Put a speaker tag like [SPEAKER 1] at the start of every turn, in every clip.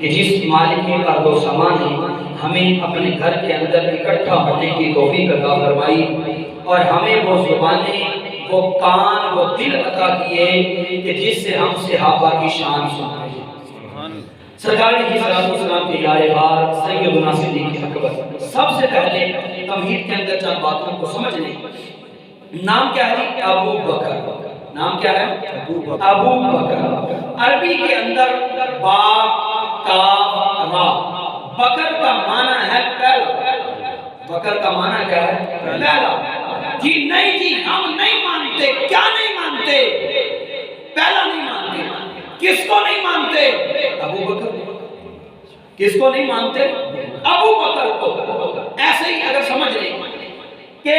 [SPEAKER 1] کہ جس مالک ارض و سامان نے ہمیں اپنے گھر کے اندر اکٹھا ہونے کی توفیق عطا فرمائی اور ہمیں وہ زبانیں، وہ کان، وہ دل عطا کیے کہ جس سے ہم صحابہ کی شان سنتے ہیں۔ سرکار علیہ السلام کے یار غار سیدنا صدیق اکبر، سب سے پہلے تمہید کے اندر چند باتوں کو سمجھ لیں۔ نام کیا ہے؟ ابو بکر۔ نام کیا ہے؟ ابو بکر۔ عربی کے اندر با کاف را، بکر کا معنی ہے پہلا۔ بکر کا معنی کیا ہے؟ پہلا۔ جی نہیں جی ہم نہیں مانتے۔ کیا نہیں مانتے؟ پہلا نہیں مانتے۔ کس کو نہیں مانتے؟ ابو بکر۔ کس کو نہیں مانتے؟ ابو بکر کو۔ ایسے ہی اگر سمجھ لیں کہ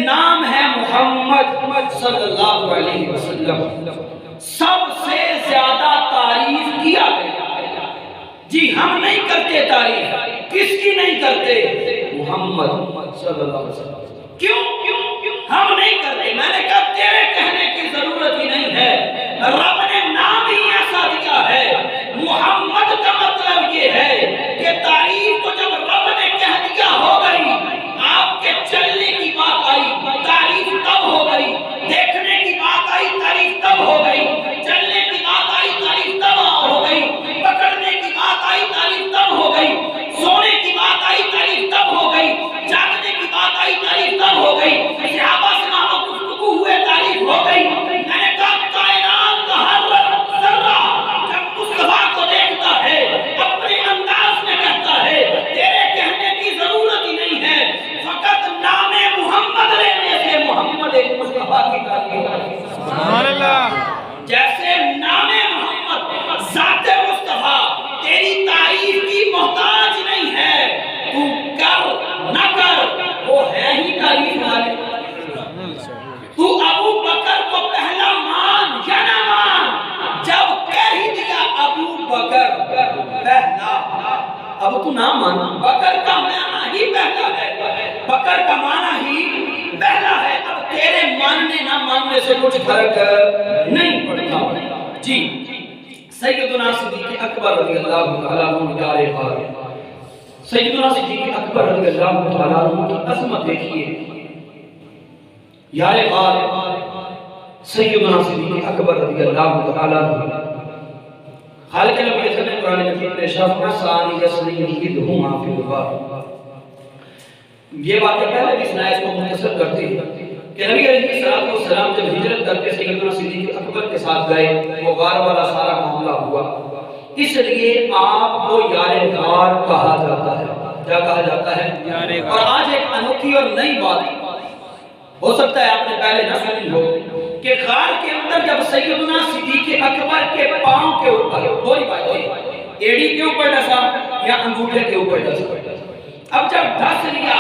[SPEAKER 1] نام ہے محمد صلی اللہ علیہ وسلم، سب سے زیادہ تعریف کیا گیا۔ جی ہم نہیں کرتے تعریف۔ کس کی نہیں کرتے؟ محمد صلی اللہ علیہ وسلم۔ کیوں ہم نہیں کرتے؟ میں نے کہا تیرے کہنے کی ضرورت ہی نہیں ہے، رب نے نام ہی ایسا دیا ہے۔ محمد کا مطلب یہ ہے کہ تعریف تو جب رب نے کہہ دیا ہو گئی، آپ کے چلنے کی بات آئی تعریف تب ہو گئی، دیکھنے کی بات آئی تعریف تب ہو گئی، چلنے کی بات آئی تعریف تب ہو گئی، پکڑنے کی بات آئی تعریف تب ہو گئی، سونے کی بات آئی تعریف تب ہو گئی، جاگنے کی بات آئی تعریف تب ہو گئی، صحابہ سے مانو گفتگو ہوئے تعریف ہو گئی۔ میں نے کہا کائنات کا ہر ذرہ جب مصطفیٰ کو دیکھتا ہے اپنے انداز میں کہتا ہے تیرے کہنے کی ضرورت ہی نہیں ہے، فقط نام محمد لینے سے محمد ایک مصطفیٰ کی تعریف۔ سبحان اللہ۔ جیسے نام محمد ذات مصطفیٰ تیری تعریف کی محتاج نہیں ہے، تو کر نہ کر وہ ہے ہی تعریف والے۔ تو ابو بکر کو پہلا مان یا نہ مان، جب کہہ ہی دیا ابو بکر پہلا، اب تو نہ مان۔ بکر کا معنی ہی پہلا ہے، بکر کا معنی ہی پہلا ہے۔ اب تیرے ماننے نہ ماننے سے کچھ فرق نہیں پڑتا۔ جی سیدنا صدیق اکبر رضی اللہ تعالیٰ عنہ یار غار، سیدنا صدیق اکبر رضی اللہ تعالیٰ عنہ کی عظمت دیکھیے۔ یار غار سیدنا صدیق اکبر رضی اللہ تعالیٰ عنہ، خالق نبی صلی اللہ علیہ وسلم قرآن مجید میں ارشاد ثانی یسنی دہما فی الغار۔ یہ باتیں پہلے بھی سنائے، اس کو مختصر کرتے ہیں کہ نبی علیہ السلام جب ہجرت کرتے سیدنا صدیق اکبر کے ساتھ گئے، وہ غار والا سارا معاملہ ہوا، اس لیے آپ کو یار غار کہا جاتا ہے۔ کیا کہا جاتا ہے؟ اور آج ایک انوکھی اور نئی بات ہو سکتا ہے آپ نے پہلے نہ سنی ہو کہ غار کے اندر جب سیدنا صدیق اکبر کے پاؤں کے اوپر، دو روایتیں، ایڑی کے اوپر ڈسا یا انگوٹھے کے اوپر ڈسا، اب جب ڈس لیا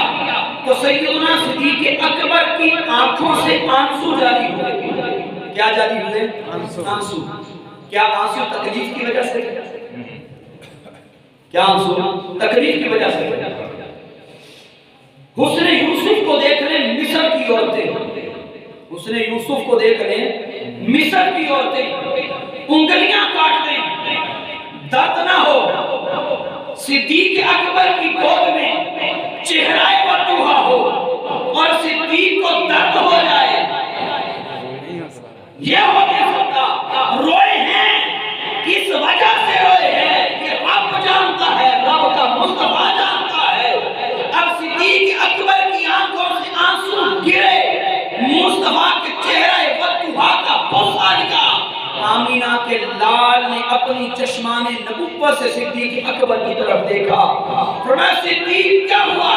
[SPEAKER 1] تو سیدنا صدیق اکبر کی آنکھوں سے آنسو جاری ہوئے۔ کیا جاری ہوئے؟ آنسو۔ کیا آنسو تکلیف کی وجہ سے؟ کیا آنسو تکلیف کی وجہ سے؟ حسن یوسف کو دیکھ لیں مصر کی عورتیں، حسن یوسف کو دیکھ لیں مصر کی عورتیں انگلیاں کاٹ دیں، درد نہ ہو، صدیق اکبر کی گود میں چہرہ بطوحہ ہو اور صدیق کو درد ہو جائے، یہ ہو نہیں سکتا۔ روئے ہیں کس وجہ سے روئے ہیں یہ رب جانتا ہے، رب کا مصطفیٰ جانتا ہے۔ اب صدیق اکبر کی آنکھوں سے آنسو گرے، مصطفیٰ کے چہرہ بطوحہ کا بوسہ لیا۔ آمینہ کے لال نے اپنی چشمان نبوت سے صدیق اکبر کی طرف دیکھا، فرمایا صدیق کیا ہوا؟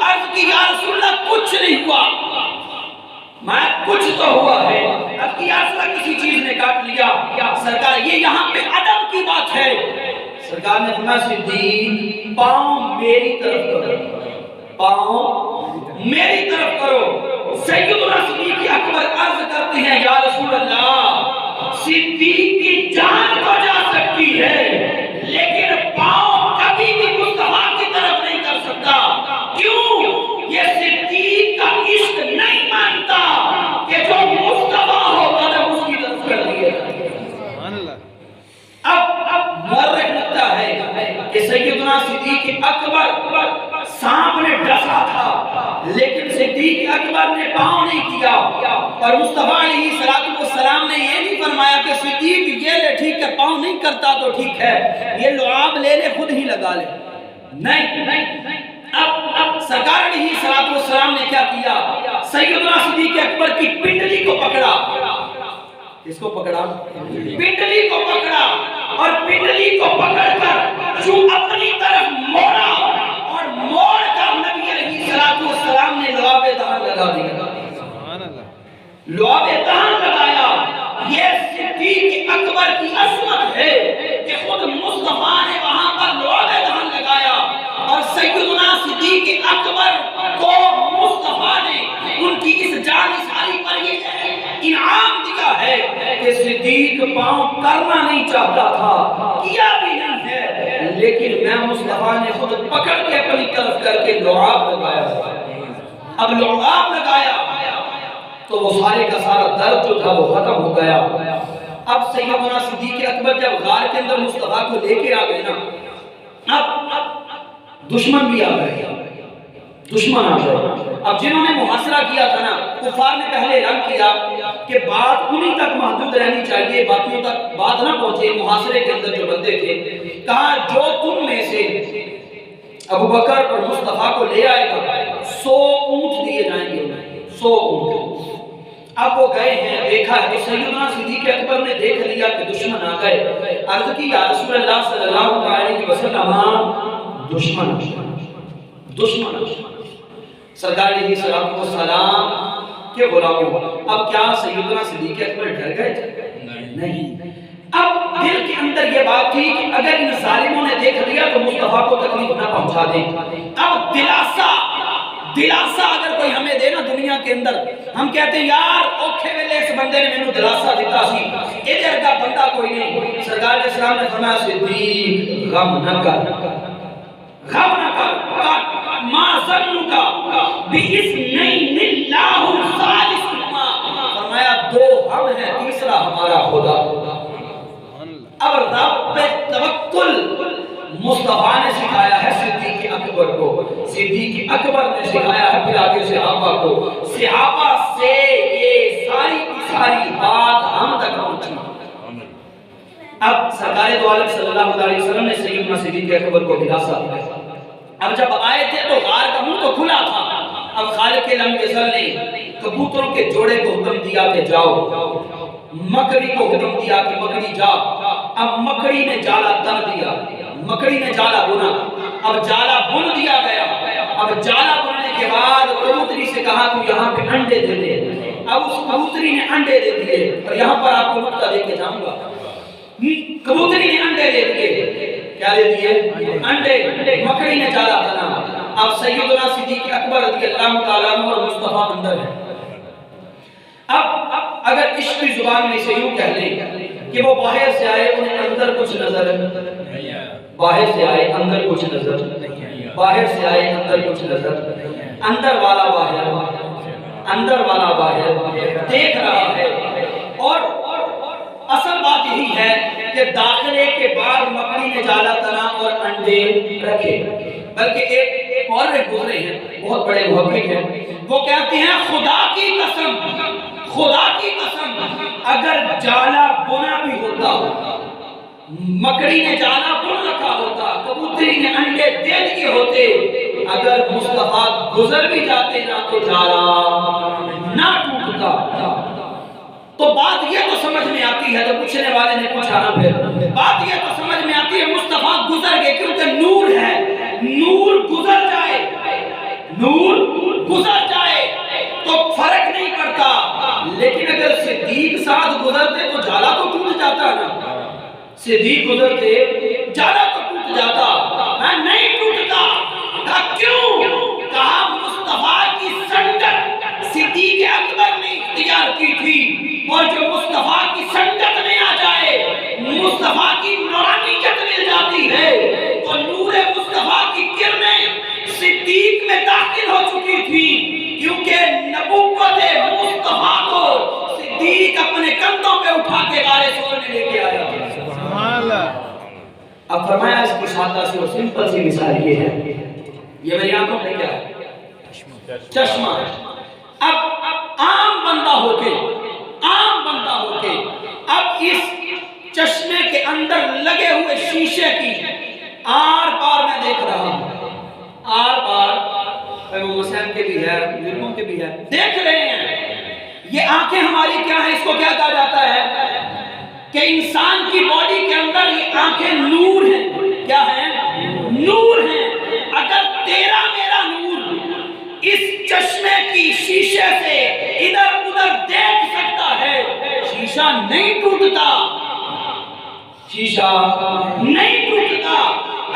[SPEAKER 1] عرض کی یا رسول اللہ کچھ نہیں ہوا۔ میں کچھ تو ہوا ہے۔ اب کی آسلہ کسی چیز نے کاٹ لیا۔ سرکار یہ یہاں پہ ادب کی بات ہے۔ سرکار نے فرمایا صدیق پاؤں میری طرف کرو، پاؤں میری طرف کرو۔ سیدنا صدیق اکبر عرض کرتے ہیں یا رسول اللہ صدیق کی جان تو جا سکتی ہے لیکن پاؤں کبھی بھی مصطفیٰ کی طرف نہیں کر سکتا۔ کیوں؟ یہ صدیق کا عشق نہیں مانتا کہ جو مصطفیٰ ہو قدم اس کی طرف کر دیے۔ اب مر رکھتا ہے کہ سیدنا صدیق اکبر سانپ نے ڈسا تھا لیکن صدیق اکبر نے پاؤں نہیں کیا، اور مصطفیٰ علیہ السلام نے یہ نہیں فرمایا کہ صدیق یہ لے ٹھیک ہے پاؤں نہیں کرتا تو ٹھیک ہے یہ لعاب لے لے خود ہی لگا لے، نہیں، اب سرکار علیہ السلام نے کیا کیا، سیدنا صدیق اکبر کی پنڈلی کو پکڑا، کس کو پکڑا؟ پنڈلی کو پکڑا، اور پنڈلی کو پکڑ کر جو اپنی طرف موڑا اور موڑ کر نبی علیہ السلام نے لعاب دہن لگا دیا، لعاب دہن لگایا۔ یہ صدیق اکبر کی عظمت ہے کہ خود مصطفیٰ نے وہاں پر لعاب دہن لگایا، اور سیدنا صدیق اکبر کو مصطفیٰ نے ان کی اس جانثاری پر یہ انعام دیا ہے کہ صدیق پاؤں کرنا نہیں چاہتا تھا، کیا بھی نہیں ہے، لیکن میں مصطفیٰ نے خود پکڑ کے اپنی طرف کر کے لعاب لگایا۔ اب لعاب لگایا تو وہ سارے کا سارا درد جو تھا وہ ختم ہو گیا۔ اب سیدنا صدیق اکبر جب غار کے اندر مصطفیٰ کو لے کے آ گئے نا، اب دشمن بھی آ گئے، دشمن آ گئے۔ اب جنہوں نے محاصرہ کیا تھا نا، کفار نے پہلے اعلان کیا کہ بات انہی تک محدود رہنی چاہیے، باقیوں تک بات نہ پہنچے۔ محاصرے کے اندر جو بندے تھے کہا جو تم میں سے ابو بکر اور مصطفیٰ کو لے آئے گا 100 اونٹ دیے جائیں گے انہیں، 100 اونٹ۔ اب وہ گئے ہیں، دیکھا ہے تو سیدنا صدیق اکبر نے دیکھ لیا کہ دشمن آ گئے، عرض کی یا رسول اللہ صلی اللہ علیہ وسلم دشمن سرکار علیہ السلام کے غلاموں۔ اب کیا سیدنا صدیق اکبر ڈر گئے؟ نہیں۔ اب دل کے اندر یہ بات تھی کہ اگر ان ظالموں نے دیکھ لیا تو مصطفیٰ کو تکلیف نہ پہنچا دیں۔ اب دلاسا اگر کوئی ہمیں دے نا دنیا کے اندر، ہم کہتے ہیں یار اوکھے ویلے اس بندے نے مینوں دلاسا دیتا سی، ادھر کا بندہ کوئی نہیں۔ سرکار علیہ السلام نے فرمایا صدیق غم نہ کر، ما ظنک باثنین اللہ ثالثہما، فرمایا 2 ہم ہیں تیسرا ہمارا خدا۔ اب رب پہ توکل مصطفیٰ نے سکھایا ہے صدیق اکبر کو، صدیق اکبر نے سکھایا ہے پھر آگے صحابہ کو، صحابہ سے یہ ساری کی ساری بات ہم تک پہنچی۔ اب سرکار دو عالم صلی اللہ علیہ وسلم نے سیدنا صدیق اکبر کو دلاسا دیا۔ اب جب آئے تھے تو غار کا منہ تو کھلا تھا، اب خالق لم یزل نے کبوتروں کے جوڑے کو حکم دیا کہ جاؤ، مکڑی کو حکم دیا کہ مکڑی جا۔ اب مکڑی نے جالا تن دیا، مکڑی نے جالا بنا، اب جالا بن دیا گیا۔ اب جالا بننے کے بعد کبوتری سے کہا تو یہاں پہ انڈے دے دے، اب اس کبوتری نے انڈے دے دیے، اور یہاں پر آپ کو نقطہ دے کے جاؤں گا، کبوتری نے انڈے دے دیے، کیا دے دیے؟ انڈے۔ مکڑی نے جالا بنا۔ اب سیدنا صدیق اکبر رضی اللہ تعالیٰ عنہ اور مصطفیٰ اندر ہے۔ اب اگر عشقی زبان میں سے یوں کہہ لیں کہ وہ باہر سے آئے انہیں اندر کچھ نظر، باہر سے آئے اندر کچھ نظر، باہر سے آئے اندر کچھ نظر، اندر والا باہر، اندر والا باہر دیکھ رہا ہے۔ اور اصل بات یہی ہے کہ داخلے کے بعد مکڑی نے جالا تنا اور انڈے رکھے، بلکہ ایک اور گزرے ہیں بہت بڑے محقق ہیں، وہ کہتے ہیں خدا کی قسم، خدا کی قسم اگر جالا بنا بھی ہوتا، مکڑی نے جالا بن رکھا ہوتا، کبوتری نے انڈے دے دیے ہوتے، اگر مصطفیٰ گزر بھی جاتے نا تو جالا نہ ٹوٹتا۔ تو بات یہ تو سمجھ میں آتی ہے، تو پوچھنے والے نے پوچھا نا، پھر بات یہ تو سمجھ میں آتی ہے مصطفیٰ گزر گئے کیونکہ نور ہے، نور گزر جائے، نور گزر جائے تو فرق نہیں پڑتا، لیکن اگر صدیق ساتھ گزرتے تو جالا تو ٹوٹ جاتا نا، صدیق گزرتے جالا تو ٹوٹ جاتا، نہیں ٹوٹتا۔ کہا کیوں؟ کہا مصطفیٰ کی سنگت صدیق اکبر نے اختیار کی تھی، اور جو مصطفیٰ کی سنگت میں آ جائے مصطفیٰ کی نورانیت مل جاتی ہے، تو نور مصطفیٰ کی کرنیں صدیق میں داخل ہو چکی تھی، کیونکہ نبوت مصطفیٰ کو صدیق اپنے کندھوں پہ اٹھا کے غار ثور میں لے کے آیا۔ سبحان اللہ۔ اب فرمایا اس کی سادہ سی اور سمپل سی مثال یہ ہے، یہ میری آنکھوں پہ کیا ہے؟ چشمہ ہے۔ اب عام بندہ ہو کے اب اس چشمے کے اندر لگے ہوئے شیشے کی آر پار میں دیکھ رہا ہوں، آر پار مسلم کے بھی ہے، بزرگوں کے بھی ہے، دیکھ رہے ہیں۔ یہ آنکھیں ہماری کیا ہیں؟ اس کو کیا کہا جاتا ہے کہ انسان کی باڈی کے اندر یہ آنکھیں نور ہیں۔ کیا ہیں؟ نور ہیں۔ اگر تیرا میرا نور اس چشمے کی شیشے سے ادھر ادھر دیکھ سکتا ہے، شیشہ نہیں ٹوٹتا، شیشہ نہیں ٹوٹتا۔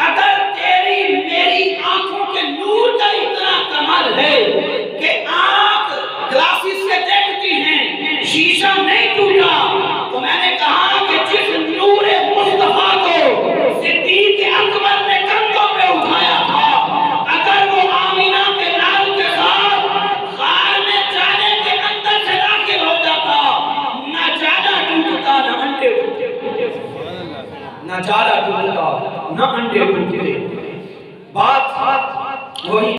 [SPEAKER 1] اگر تیری میری آنکھوں کے نور کا اتنا کمال ہے کہ آنکھ گلاسز سے دیکھتی ہیں، شیشہ نہیں ٹوٹا، تو میں نے کہا کہ جس نور مصطفیٰ کو صدیق اکبر نے کندھوں پہ اٹھایا تھا، اگر وہ آمینہ کے لال کے ساتھ غار میں جانے کے اندر سے داخل ہو جاتا، نہ جانا ٹوٹتا نہ انڈے ٹوٹتے، نہ جانا ٹوٹتا نہ انڈے ٹوٹتے۔ بات وہی